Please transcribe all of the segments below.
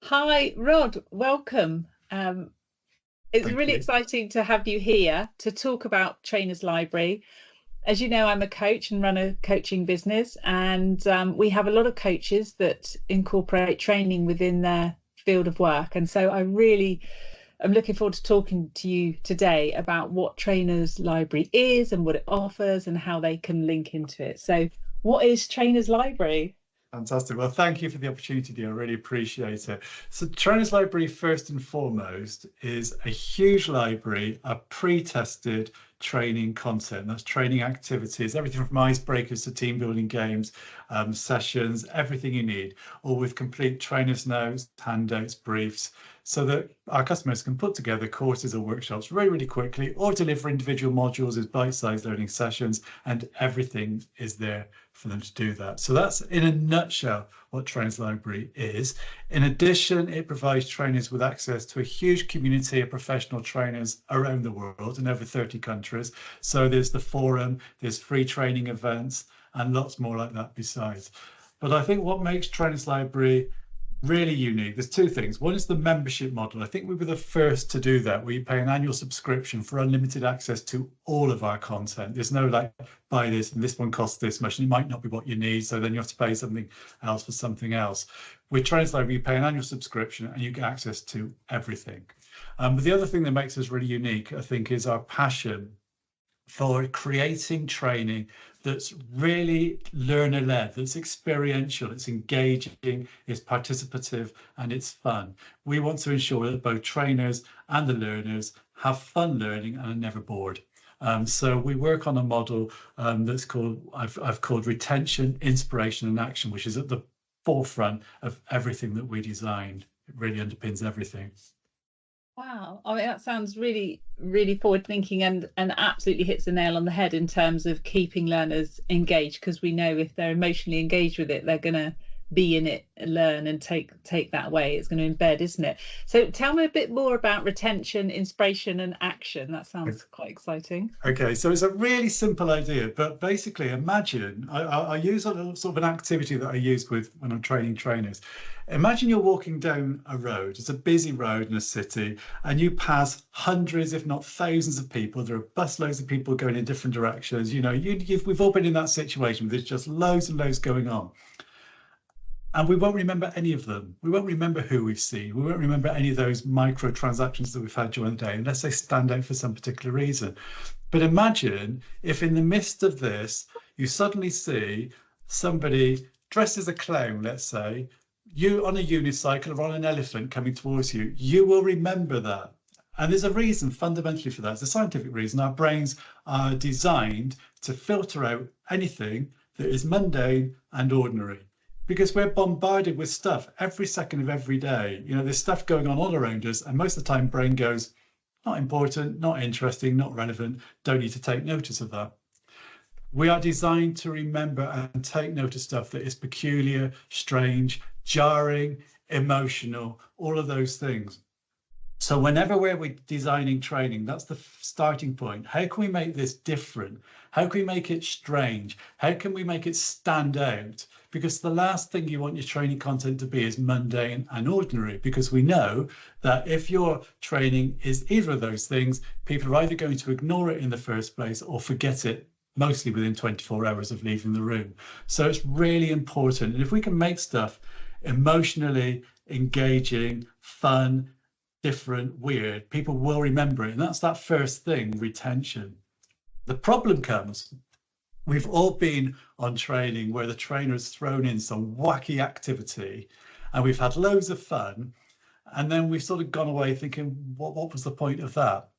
Hi, Rod. Welcome. It's Thank really you. exciting to have you here to talk about Trainers Library. As you know, I'm a coach and run a coaching business, and we have a lot of coaches that incorporate training within their field of work. And so I really am looking forward to talking to you today about what Trainers Library is and what it offers and how they can link into it. So, what is Trainers Library? Fantastic. Well, thank you for the opportunity, dear. I really appreciate it. So, Trainers Library, first and foremost, is a huge library of pre-tested training content. That's training activities, everything from icebreakers to team building games, sessions, everything you need, all with complete trainers' notes, handouts, briefs, so that our customers can put together courses or workshops really, really quickly, or deliver individual modules as bite-sized learning sessions, and everything is there for them to do that. So that's in a nutshell what Trainers Library is. In addition, it provides trainers with access to a huge community of professional trainers around the world in over 30 countries. So there's the forum, there's free training events, and lots more like that besides. But I think what makes Trainers Library really unique, there's two things. One is the membership model. I think we were the first to do that, where you pay an annual subscription for unlimited access to all of our content. There's no like, buy this and this one costs this much, and it might not be what you need, so then you have to pay something else for something else. With Translate, you pay an annual subscription and you get access to everything. But the other thing that makes us really unique, I think, is our passion for creating training that's really learner-led, that's experiential, it's engaging, it's participative, and it's fun. We want to ensure that both trainers and the learners have fun learning and are never bored. So we work on a model that's called, I've called retention, inspiration, and action, which is at the forefront of everything that we designed. It really underpins everything. Wow. I mean, that sounds really, really forward thinking and absolutely hits the nail on the head in terms of keeping learners engaged, because we know if they're emotionally engaged with it, they're going to be in it, learn and take that away. It's going to embed, isn't it? So tell me a bit more about retention, inspiration and action. That sounds quite exciting. Okay, so it's a really simple idea, but basically imagine, I use a little sort of an activity that I use with when I'm training trainers. Imagine you're walking down a road, it's a busy road in a city, and you pass hundreds, if not thousands of people. There are busloads of people going in different directions. You know, we've all been in that situation where there's just loads and loads going on. And we won't remember any of them. We won't remember who we've seen. We won't remember any of those micro transactions that we've had during the day, unless they stand out for some particular reason. But imagine if in the midst of this, you suddenly see somebody dressed as a clown, let's say, you on a unicycle or on an elephant coming towards you, you will remember that. And there's a reason fundamentally for that. It's a scientific reason. Our brains are designed to filter out anything that is mundane and ordinary, because we're bombarded with stuff every second of every day. You know, there's stuff going on all around us, and most of the time, brain goes, not important, not interesting, not relevant, don't need to take notice of that. We are designed to remember and take note of stuff that is peculiar, strange, jarring, emotional, all of those things. So whenever we're designing training, that's the starting point. How can we make this different? How can we make it strange? How can we make it stand out? Because the last thing you want your training content to be is mundane and ordinary, because we know that if your training is either of those things, people are either going to ignore it in the first place or forget it mostly within 24 hours of leaving the room. So it's really important. And if we can make stuff emotionally engaging, fun, different, weird, people will remember it. And that's that first thing, retention. The problem comes, we've all been on training where the trainer has thrown in some wacky activity and we've had loads of fun. And then we've sort of gone away thinking, what was the point of that?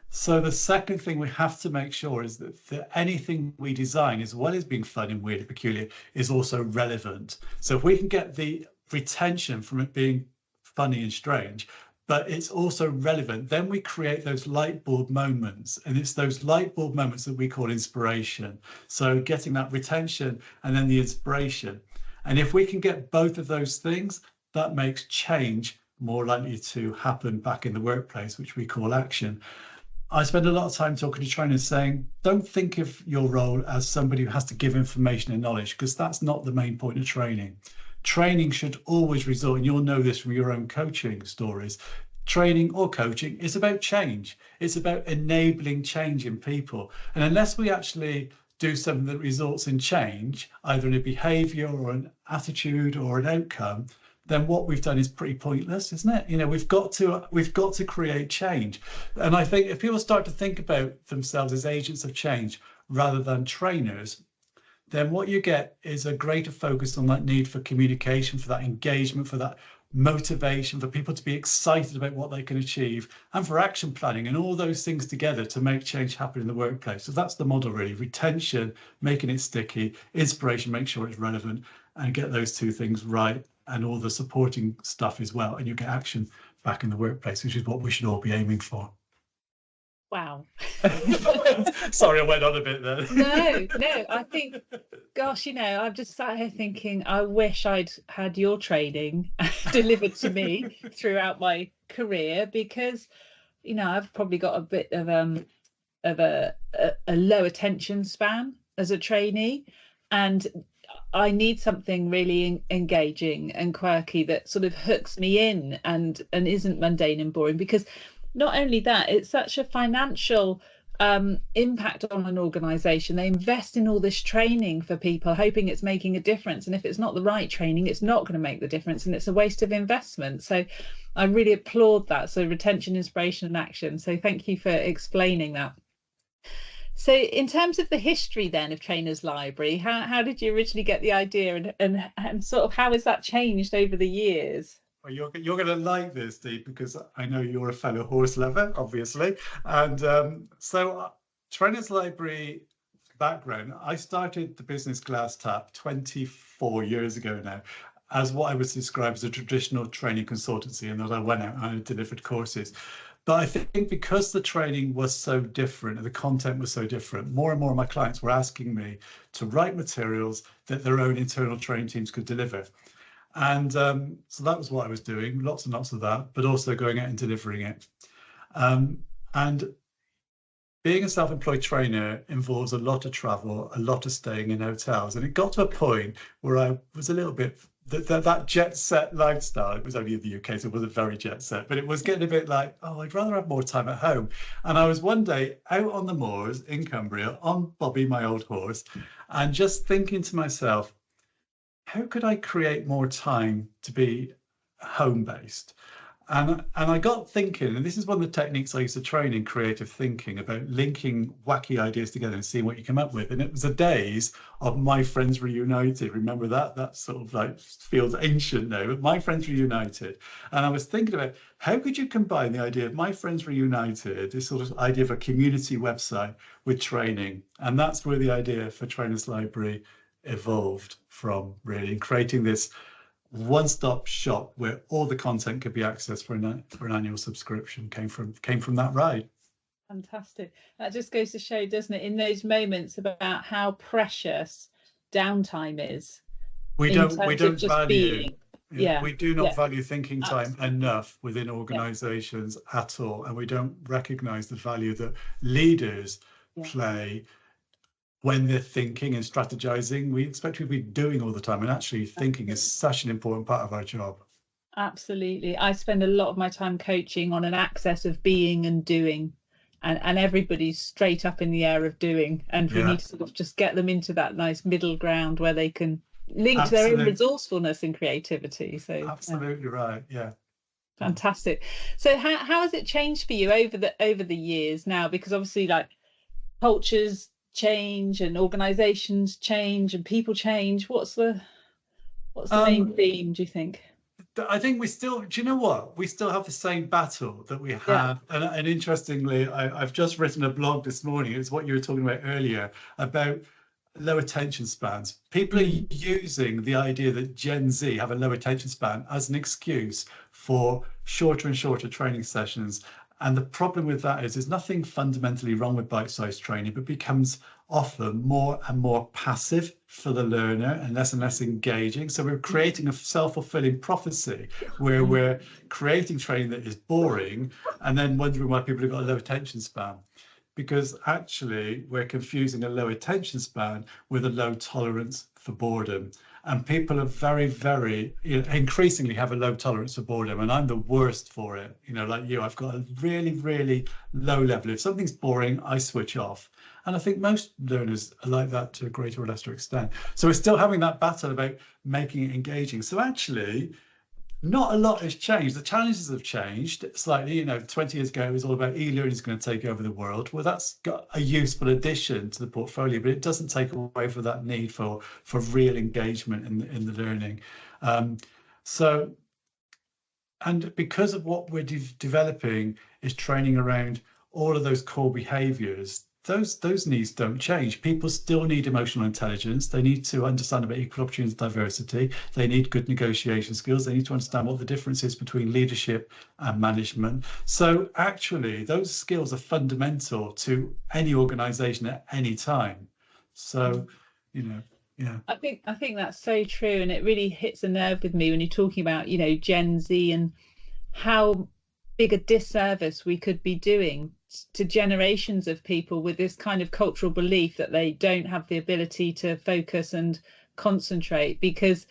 So the second thing we have to make sure is that anything we design, as well as being fun and weird and peculiar, is also relevant. So if we can get the retention from it being funny and strange, but it's also relevant, then we create those light bulb moments. And it's those light bulb moments that we call inspiration. So getting that retention and then the inspiration. And if we can get both of those things, that makes change more likely to happen back in the workplace, which we call action. I spend a lot of time talking to trainers saying, don't think of your role as somebody who has to give information and knowledge, because that's not the main point of training. Training should always result, and you'll know this from your own coaching stories, training or coaching is about change. It's about enabling change in people. And unless we actually do something that results in change, either in a behavior or an attitude or an outcome, then what we've done is pretty pointless, isn't it? You know, we've got to create change. And I think if people start to think about themselves as agents of change rather than trainers, then what you get is a greater focus on that need for communication, for that engagement, for that motivation, for people to be excited about what they can achieve, and for action planning and all those things together to make change happen in the workplace. So that's the model, really: retention, making it sticky; inspiration, make sure it's relevant, and get those two things right, and all the supporting stuff as well, and you get action back in the workplace, which is what we should all be aiming for. Wow. Sorry, I went on a bit there. No, I think, gosh, I've just sat here thinking, I wish I'd had your training delivered to me throughout my career, because, I've probably got a bit of a low attention span as a trainee, and I need something really engaging and quirky that sort of hooks me in and isn't mundane and boring, because not only that, it's such a financial impact on an organization. They invest in all this training for people, hoping it's making a difference. And if it's not the right training, it's not going to make the difference, and it's a waste of investment. So I really applaud that. So retention, inspiration, and action. So thank you for explaining that. So in terms of the history then of Trainers Library, how did you originally get the idea, and sort of how has that changed over the years? Well, you're going to like this, Steve, because I know you're a fellow horse lover, obviously. And so Trainers Library background, I started the business Glass Tap 24 years ago now as what I would describe as a traditional training consultancy, and that I went out and I delivered courses. But I think because the training was so different and the content was so different, more and more of my clients were asking me to write materials that their own internal training teams could deliver. And so that was what I was doing, lots and lots of that, but also going out and delivering it. And being a self-employed trainer involves a lot of travel, a lot of staying in hotels. And it got to a point where I was a little bit, that jet set lifestyle, it was only in the UK, so it wasn't very jet set, but it was getting a bit like, oh, I'd rather have more time at home. And I was one day out on the moors in Cumbria on Bobby, my old horse, and just thinking to myself, how could I create more time to be home-based? And I got thinking, and this is one of the techniques I used to train in creative thinking, about linking wacky ideas together and seeing what you come up with. And it was the days of My Friends Reunited. Remember that? That sort of like feels ancient now, but My Friends Reunited. And I was thinking about how could you combine the idea of My Friends Reunited, this sort of idea of a community website, with training. And that's where the idea for Trainers Library evolved from, really, creating this one-stop shop where all the content could be accessed for an annual subscription came from that ride. Fantastic. That just goes to show, doesn't it, in those moments about how precious downtime is. We don't value we do not value thinking time enough within organizations at all, and we don't recognize the value that leaders play when they're thinking and strategizing. We expect people to be doing all the time, and actually thinking is such an important part of our job. Absolutely. I spend a lot of my time coaching on an axis of being and doing, and everybody's straight up in the air of doing, and we need to sort of just get them into that nice middle ground where they can link to their own resourcefulness and creativity. So absolutely right. Yeah. Fantastic. So how has it changed for you over the years now? Because obviously, like, cultures change and organizations change and people change. What's the main theme, do you think? I think we still, do you know what? We still have the same battle that we had. And interestingly, I've just written a blog this morning. It's what you were talking about earlier about low attention spans. People are using the idea that Gen Z have a low attention span as an excuse for shorter and shorter training sessions. And the problem with that is there's nothing fundamentally wrong with bite-sized training, but becomes often more and more passive for the learner and less engaging. So we're creating a self-fulfilling prophecy where we're creating training that is boring and then wondering why people have got a low attention span. Because actually we're confusing a low attention span with a low tolerance for boredom. And people are very, very, increasingly have a low tolerance for boredom. And I'm the worst for it. Like you, I've got a really, really low level. If something's boring, I switch off. And I think most learners are like that to a greater or lesser extent. So we're still having that battle about making it engaging. So actually, not a lot has changed. The challenges have changed slightly. 20 years ago, it was all about e-learning is going to take over the world. Well, that's got a useful addition to the portfolio, but it doesn't take away from that need for real engagement in the learning. And because of what we're developing is training around all of those core behaviors, those needs don't change. People still need emotional intelligence. They need to understand about equal opportunity and diversity. They need good negotiation skills. They need to understand what the difference is between leadership and management. So actually, those skills are fundamental to any organization at any time. So, yeah. I think that's so true, and it really hits a nerve with me when you're talking about, Gen Z and how big a disservice we could be doing to generations of people with this kind of cultural belief that they don't have the ability to focus and concentrate. Because,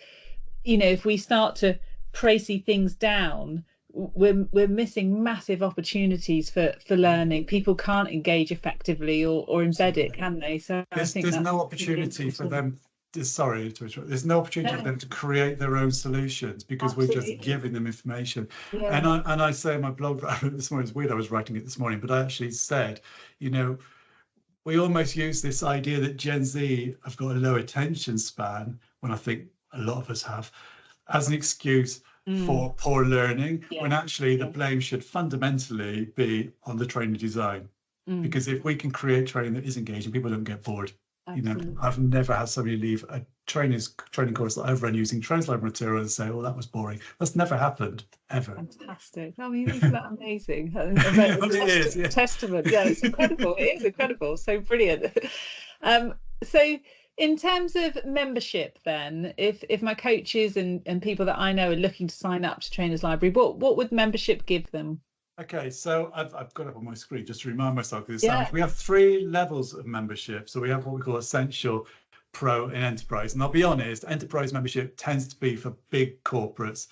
if we start to précis things down, we're missing massive opportunities for learning. People can't engage effectively or embed it, can they? So there's no opportunity for them. Sorry to interrupt. There's no opportunity for them to create their own solutions because we're just giving them information. Yeah. And I say in my blog this morning, it's weird, I was writing it this morning, but I actually said, we almost use this idea that Gen Z have got a low attention span, when I think a lot of us have, as an excuse for poor learning, when actually the blame should fundamentally be on the training design. Because if we can create training that is engaging, people don't get bored. Absolutely. I've never had somebody leave a training course that I've run using Trainers Libarary material and say, "Oh, that was boring." That's never happened ever. Fantastic! I mean, isn't that amazing? It is. Testament. Yeah, it's incredible. It is incredible. So brilliant. So in terms of membership, then, if my coaches and people that I know are looking to sign up to Trainers Libarary, what would membership give them? Okay, so I've got it on my screen just to remind myself. We have 3 levels of membership. So we have what we call Essential, Pro, and Enterprise. And I'll be honest, Enterprise membership tends to be for big corporates,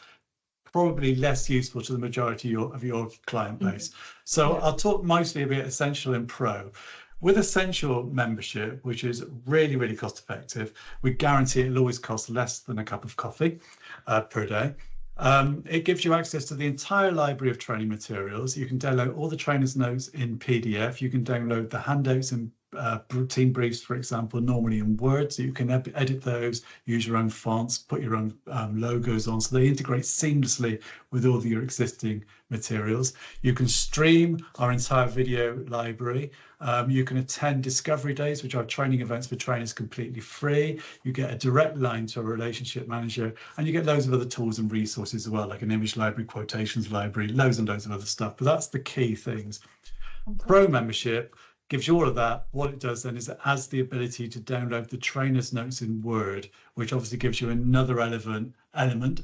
probably less useful to the majority of your client base. So I'll talk mostly about Essential and Pro. With Essential membership, which is really, really cost effective, we guarantee it'll always cost less than a cup of coffee per day. It gives you access to the entire library of training materials. You can download all the trainers' notes in PDF. You can download the handouts and team briefs, for example, normally in Word, so you can edit those, use your own fonts, put your own logos on, so they integrate seamlessly with all of your existing materials. You can stream our entire video library. You can attend discovery days, which are training events for trainers, completely free. You get a direct line to a relationship manager, and you get loads of other tools and resources as well, like an image library, quotations library, loads and loads of other stuff. But that's the key things. Pro membership gives you all of that. What it does then is it has the ability to download the trainer's notes in Word, which obviously gives you another another element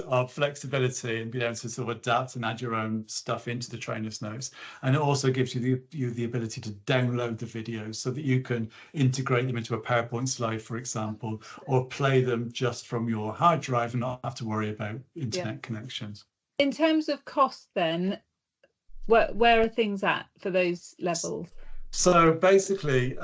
of flexibility and being able to sort of adapt and add your own stuff into the trainer's notes. And it also gives you the ability to download the videos so that you can integrate them into a PowerPoint slide, for example, or play them just from your hard drive and not have to worry about internet connections. In terms of cost, then, where are things at for those levels? So basically,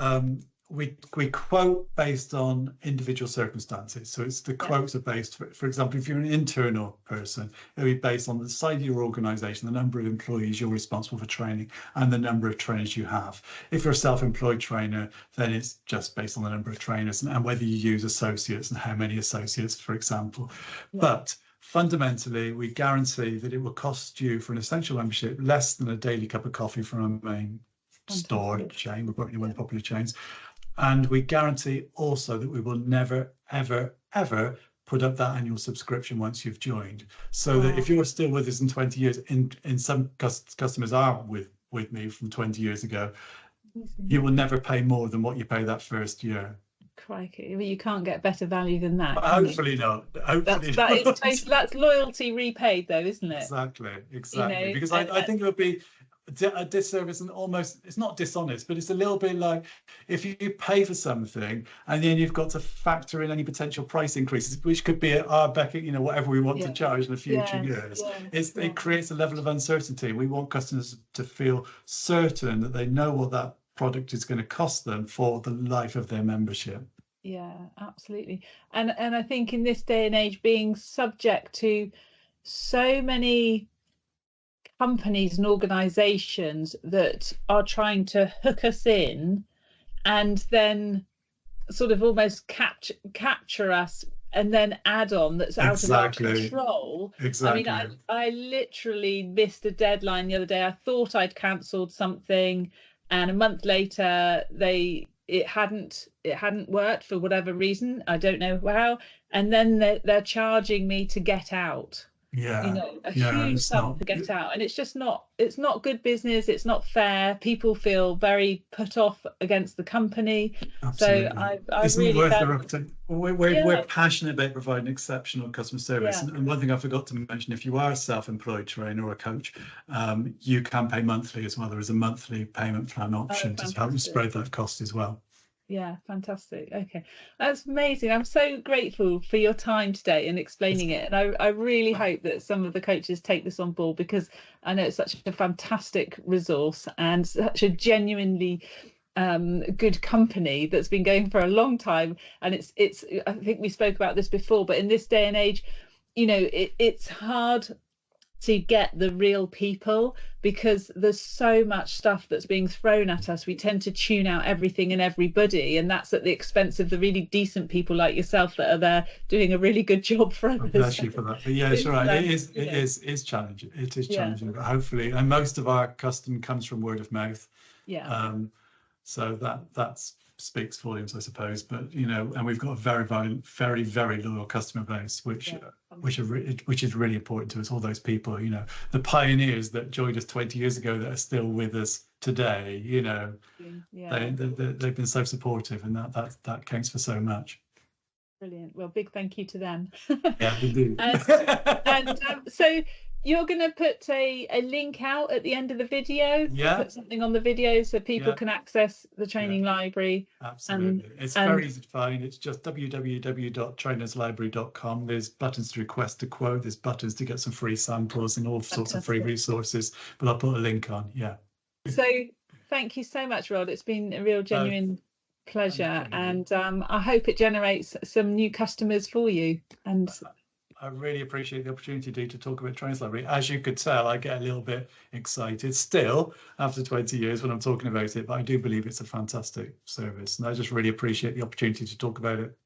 we quote based on individual circumstances. So it's the quotes are based, for example, if you're an internal person, it'll be based on the size of your organization, the number of employees you're responsible for training, and the number of trainers you have. If you're a self-employed trainer, then it's just based on the number of trainers and whether you use associates and how many associates, for example. But fundamentally, we guarantee that it will cost you for an essential membership less than a daily cup of coffee from a main store chain. We're probably one of the popular chains. And we guarantee also that we will never, ever, ever put up that annual subscription once you've joined. So that if you're still with us in 20 years, in some customers are with me from 20 years ago, you will never pay more than what you pay that first year. Crikey, you can't get better value than that. Hopefully not. That's loyalty repaid, though, isn't it? Exactly. Because I think it would be, a disservice, and almost, it's not dishonest, but it's a little bit like if you pay for something and then you've got to factor in any potential price increases, which could be at our beck, you know, whatever we want to charge in the future years. It creates a level of uncertainty. We want customers to feel certain that they know what that product is going to cost them for the life of their membership. Yeah, absolutely. And I think in this day and age, being subject to so many companies and organizations that are trying to hook us in and then sort of almost capture us and then add on that's out of our control. Exactly. I mean, I literally missed a deadline the other day. I thought I'd cancelled something, and a month later it hadn't worked for whatever reason. I don't know how. And then they're charging me to get out. Yeah, you know, a huge sum to get out, and it's not good business. It's not fair. People feel very put off against the company. Absolutely. So I it's really worth the reputation. We're passionate about providing exceptional customer service. And one thing I forgot to mention: if you are a self-employed trainer or a coach, you can pay monthly as well. There is a monthly payment plan option to help you spread that cost as well. Yeah, fantastic. Okay, that's amazing. I'm so grateful for your time today and explaining it. And I really hope that some of the coaches take this on board, because I know it's such a fantastic resource and such a genuinely good company that's been going for a long time. And it's I think we spoke about this before, but in this day and age, you know, it's hard to get the real people, because there's so much stuff that's being thrown at us. We tend to tune out everything and everybody, and that's at the expense of the really decent people like yourself that are there doing a really good job for others. Bless you for that. But yeah, it's right. It is challenging. It is challenging, but hopefully, and most of our custom comes from word of mouth. Yeah. So that speaks volumes, I suppose. But you know, and we've got a very loyal customer base, which is really important to us. All those people, you know, the pioneers that joined us 20 years ago that are still with us today, you know, they've been so supportive, and that counts for so much. Brilliant. Well, big thank you to them. Yeah, we do. and so you're going to put a link out at the end of the video. Yeah. Put something on the video so people can access the training library. Absolutely. It's very easy to find. It's just www.trainerslibarary.com. There's buttons to request a quote. There's buttons to get some free samples and all sorts of free resources. But I'll put a link on. Yeah. So thank you so much, Rod. It's been a real genuine pleasure, and I hope it generates some new customers for you. And I really appreciate the opportunity to talk about Trainers Libarary. As you could tell, I get a little bit excited still after 20 years when I'm talking about it, but I do believe it's a fantastic service, and I just really appreciate the opportunity to talk about it.